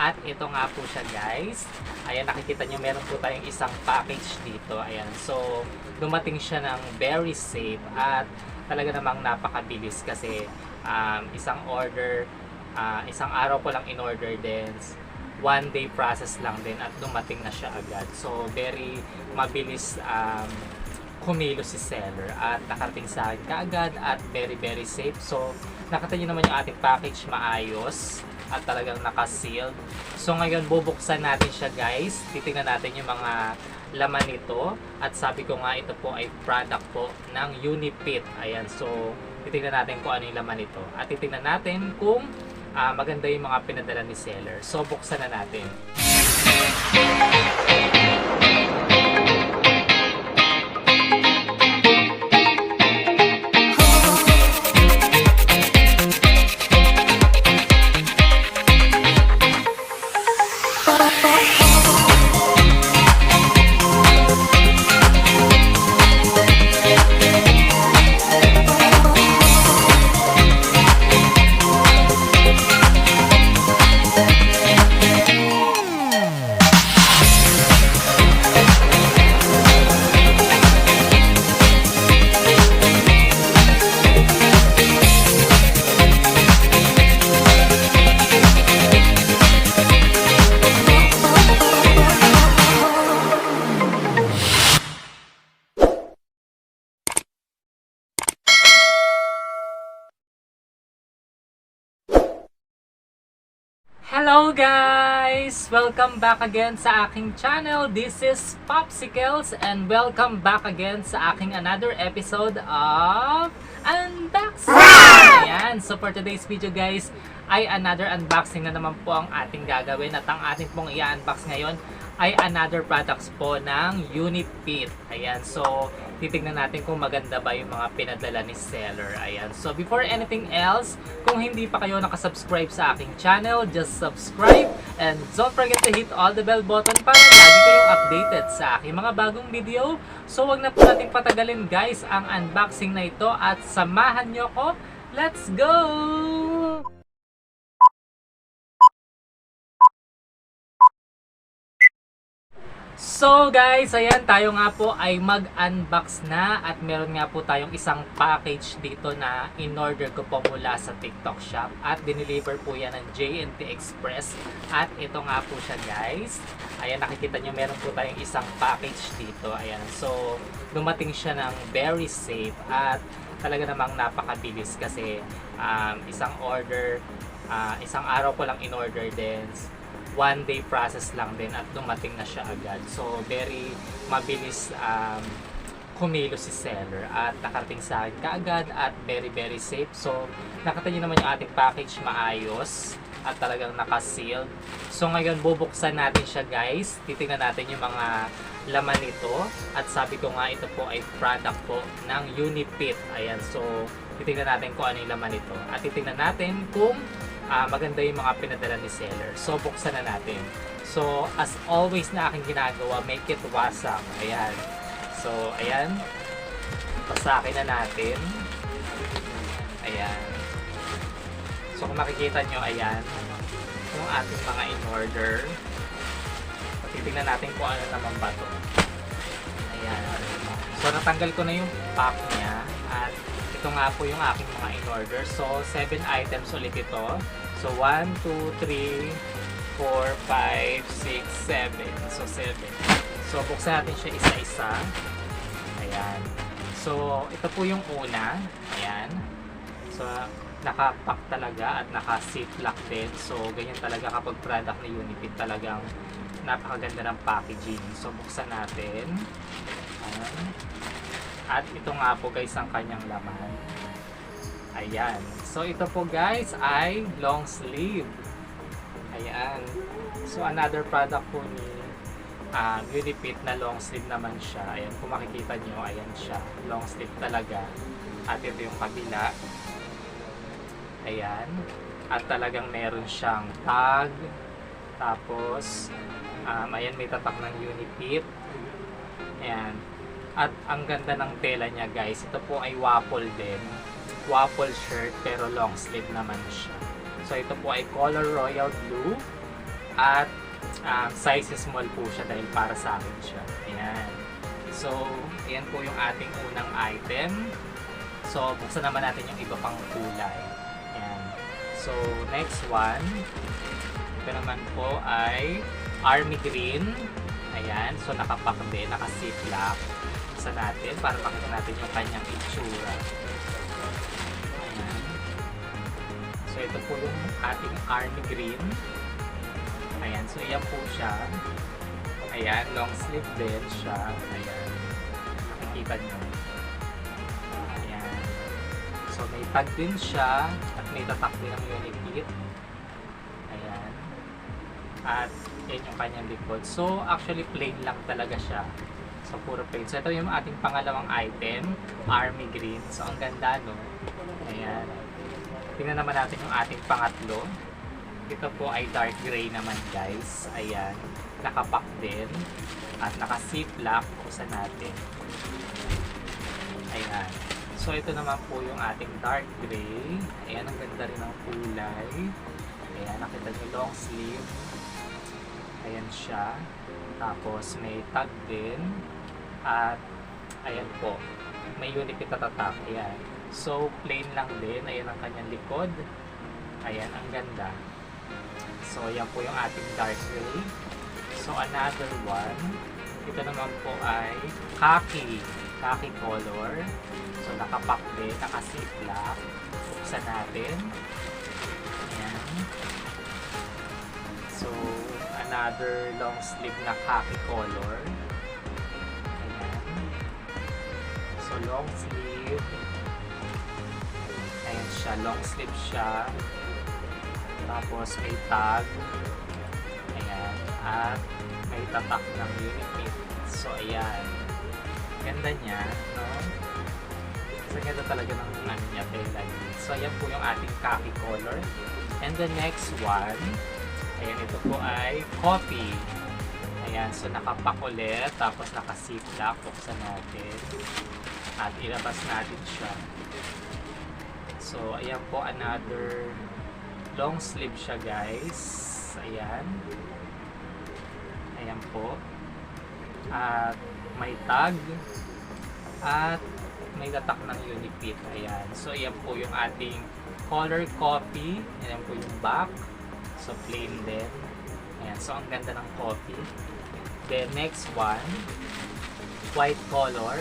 At ito nga po siya guys. Ayan, nakikita nyo meron po tayong isang package dito. Ayan, so dumating siya ng very safe at talaga namang napakabilis kasi isang order, isang araw ko lang in order din. 1 day process lang din at dumating na siya agad. So very mabilis kumilos si seller at nakarating sa akin kaagad at very safe. So nakita nyo naman yung ating package maayos at talagang naka-sealed. So ngayon bubuksan natin siya guys. Titingnan natin yung mga laman nito at sabi ko nga ito po ay product po ng Unipit. Ayan, so titingnan natin kung ano yung laman nito at titingnan natin kung maganda yung mga pinadala ni seller. So buksan na natin. Hello guys! Welcome back again sa aking channel. This is Popsicles and welcome back again sa aking another episode of Unboxing! Ayan, so for today's video guys ay another unboxing na naman po ang ating gagawin at ang ating pong i-unbox ngayon ay another products po ng Unipit. Ayan, so titignan natin kung maganda ba yung mga pinadala ni seller. Ayan, so before anything else, kung hindi pa kayo nakasubscribe sa aking channel, just subscribe and don't forget to hit all the bell button para lagi kayong updated sa aking mga bagong video. So wag na po natin patagalin guys ang unboxing na ito at samahan nyo ko. Let's go! So guys, ayan, tayo nga po ay mag-unbox na at meron nga po tayong isang package dito na in-order ko po mula sa TikTok shop at dineliver po yan ng J&T Express at ito nga po siya guys. Ayan, nakikita nyo meron po tayong isang package dito. Ayan, so dumating siya ng very safe at talaga namang napakabilis kasi isang order, isang araw ko lang in order din. 1 day process lang din at dumating na siya agad. So very mabilis kumilos si seller at nakarating sa akin kaagad at very safe. So nakita nyo naman yung ating package maayos at talagang naka-sealed. So ngayon bubuksan natin siya guys. Titingnan natin yung mga laman nito at sabi ko nga ito po ay product po ng Unipit. Ayan, so titingnan natin kung ano yung laman nito at titingnan natin kung maganda yung mga pinadala ni seller. So buksan na natin. So as always na aking ginagawa, make it wasap. Ayan. So ayan. Pasakin na natin. Ayan. So kung makikita nyo, ayan yung ating mga in-order. Titignan natin kung ano naman ba to. Ayan. So natanggal ko na yung pack niya at ito nga po yung aking mga in-order. So 7 items ulit ito. So 1, 2, 3, 4, 5, 6, 7. So 7. So buksan natin siya isa-isa. Ayan. So ito po yung una. Ayan. So nakapack talaga at naka-ziplock din. So ganyan talaga kapag product ni Unipit, talagang napakaganda ng packaging. So buksan natin. Ayan. At ito nga po guys ang kanyang laman. Ayan. So ito po guys ay long sleeve. Ayan. So another product po ni Unipit na long sleeve naman siya. Ayan, kung makikita nyo, ayan siya. Long sleeve talaga. At ito yung kabila. Ayan. At talagang meron siyang tag. Tapos ayan, may tatak ng Unipit. Ayan. At ang ganda ng tela niya guys. Ito po ay waffle din. Waffle shirt pero long sleeve naman siya. So ito po ay color royal blue. At size small po siya dahil para sa akin siya. Ayan. So, ayan po yung ating unang item. So, buksan naman natin yung iba pang kulay. Ayan. So, next one. Ito naman po ay Army Green. Ayan. So, nakapack din. Naka-ziplock. Buksan natin para makita natin yung kanyang itsura. Ayan. So, ito po yung ating Army Green. Ayan. So, yan po siya. Ayan. Long sleeve din siya. Ayan. Nakikita nyo. So, may tag din siya at may tatak din ang Unipit. Ayan. At yan yung kanyang likod. So, actually plain lang talaga siya. So, puro plain. So, ito yung ating pangalawang item, Army Green. So, ang ganda, no? Ayan. Tingnan naman natin yung ating pangatlo. Ito po ay dark gray naman, guys. Ayan. Nakapack din. At naka-ziplock. Buksan natin. Ayan. So, ito naman po yung ating dark gray. Ayan, ang ganda rin ng kulay. Ayan, nakita nyo long sleeve. Ayan siya. Tapos, may tag din. At, ayan po. May Unipit na tatak. Ayan. So, plain lang din. Ayan ang kanyang likod. Ayan, ang ganda. So, ayan po yung ating dark gray. So, another one. Ito naman po ay khaki color. So, nakapack din, naka-ziplock. Buksan natin. Ayan. So, another long sleeve na khaki color. Ayan. So, long sleeve. Ayan siya, long sleeve siya. Tapos, may tag. Ayan. At may tatak ng Unipit. So, ayan. Ganda niya, no? So, ganda talaga ng ano niya, tela niya. So, ayan po yung ating khaki color. And the next one, ayan, ito po ay coffee. Ayan, so nakapack ulit, tapos naka-ziplock. Buksan natin. At ilabas natin siya. So, ayan po, another long sleeve siya, guys. Ayan. Ayan po. At may tag. At may tatak ng Unipit. Ayan. So, ayan po yung ating color coffee. Ayan po yung back. So, plain din. Ayan. So, ang ganda ng coffee. Then, next one. White color.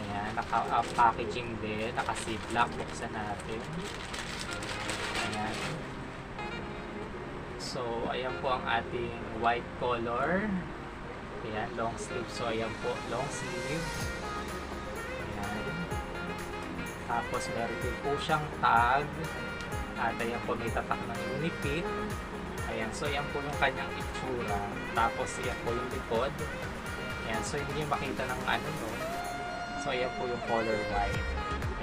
Ayan. Naka-packaging din. Naka-ziplock. Buksan natin. Ayan. So, ayan po ang ating white color. Ayan. Long sleeve. So, ayan po. Long sleeve. Tapos meron din po siyang tag. At ayan po may tatak ng Unipit. Ayan, so ayan po yung kanyang itsura. Tapos ayan po yung likod. Ayan, so hindi nyo makita ng ano, no? So ayan po yung color white.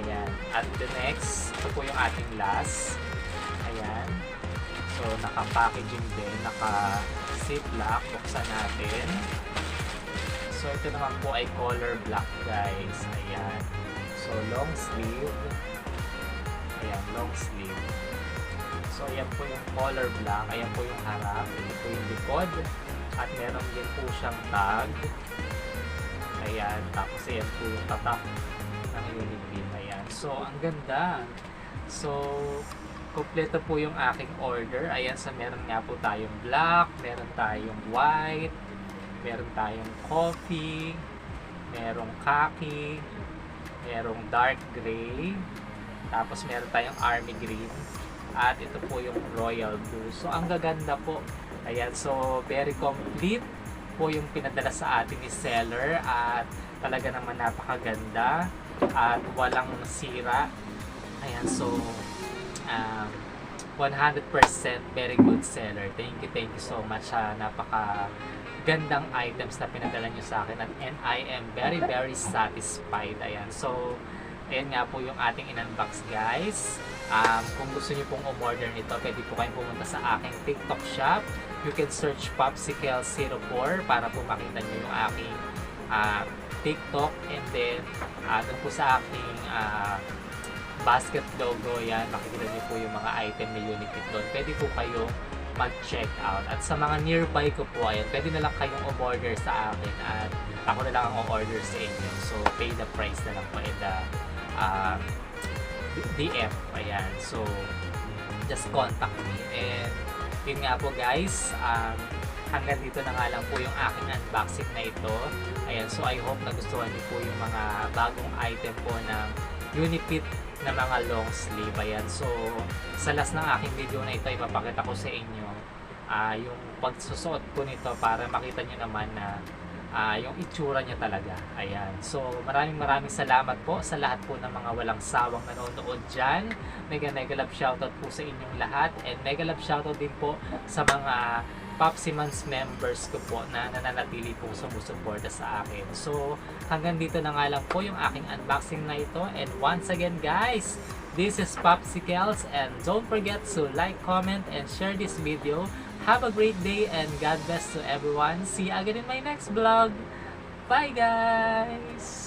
Ayan, at the next, ito po yung ating last. Ayan. So naka-packaging din, naka-ziplock. Buksan natin. So ito naman po ay color black, guys. Ayan. So, long sleeve. Ayan, long sleeve. So, ayan po yung color black. Ayan po yung harap. Ito po yung likod. At meron din po siyang tag. Ayan. Tapos, ayan po yung tatak ng Unipit. Ayan. So, ang ganda. So, kompleto po yung aking order. Ayan, so meron nga po tayong black, meron tayong white, meron tayong coffee, merong khaki, merong dark gray, tapos meron tayong army green, at ito po yung royal blue. So, ang gaganda po. Ayan, so very complete po yung pinadala sa atin ni seller, at talaga naman napakaganda at walang sira. Ayan, so 100% very good seller. Thank you so much sa napaka gandang items na pinadala nyo sa akin, and I am very satisfied. Ayan, so ayan nga po yung ating in-unbox, guys. Kung gusto nyo pong umorder nito, pwede po kayong pumunta sa aking TikTok shop. You can search Popsicle04 para po makita nyo yung aking TikTok, and then doon po sa aking basket logo, yan, makikita nyo po yung mga item ni Unipit doon. Pwede po kayo mag-check out. At sa mga nearby ko po, ayan, pwede na lang kayong umorder sa akin at ako na lang ang order sa inyo. So, pay the price na lang po in the DM. Ayan. So, just contact me. And, yun nga po guys, hanggang dito na nga lang po yung aking unboxing na ito. Ayan, so I hope nagustuhan niyo po yung mga bagong item po ng Unifit na mga long sleeve. Ayan, so sa last ng aking video na ito, ipapakita ko sa inyo yung pagsusuot ko nito para makita niyo naman na yung itsura niya talaga. Ayan, so maraming salamat po sa lahat po ng mga walang sawang nanonood dyan. Mega love shoutout po sa inyong lahat, and mega love shoutout din po sa mga Popsimans members ko po na nananatili po sumusuporta sa akin. So, hanggang dito na nga lang po yung aking unboxing na ito. And once again guys, this is Popsicles, and don't forget to like, comment, and share this video. Have a great day and God bless to everyone. See you again in my next vlog. Bye guys!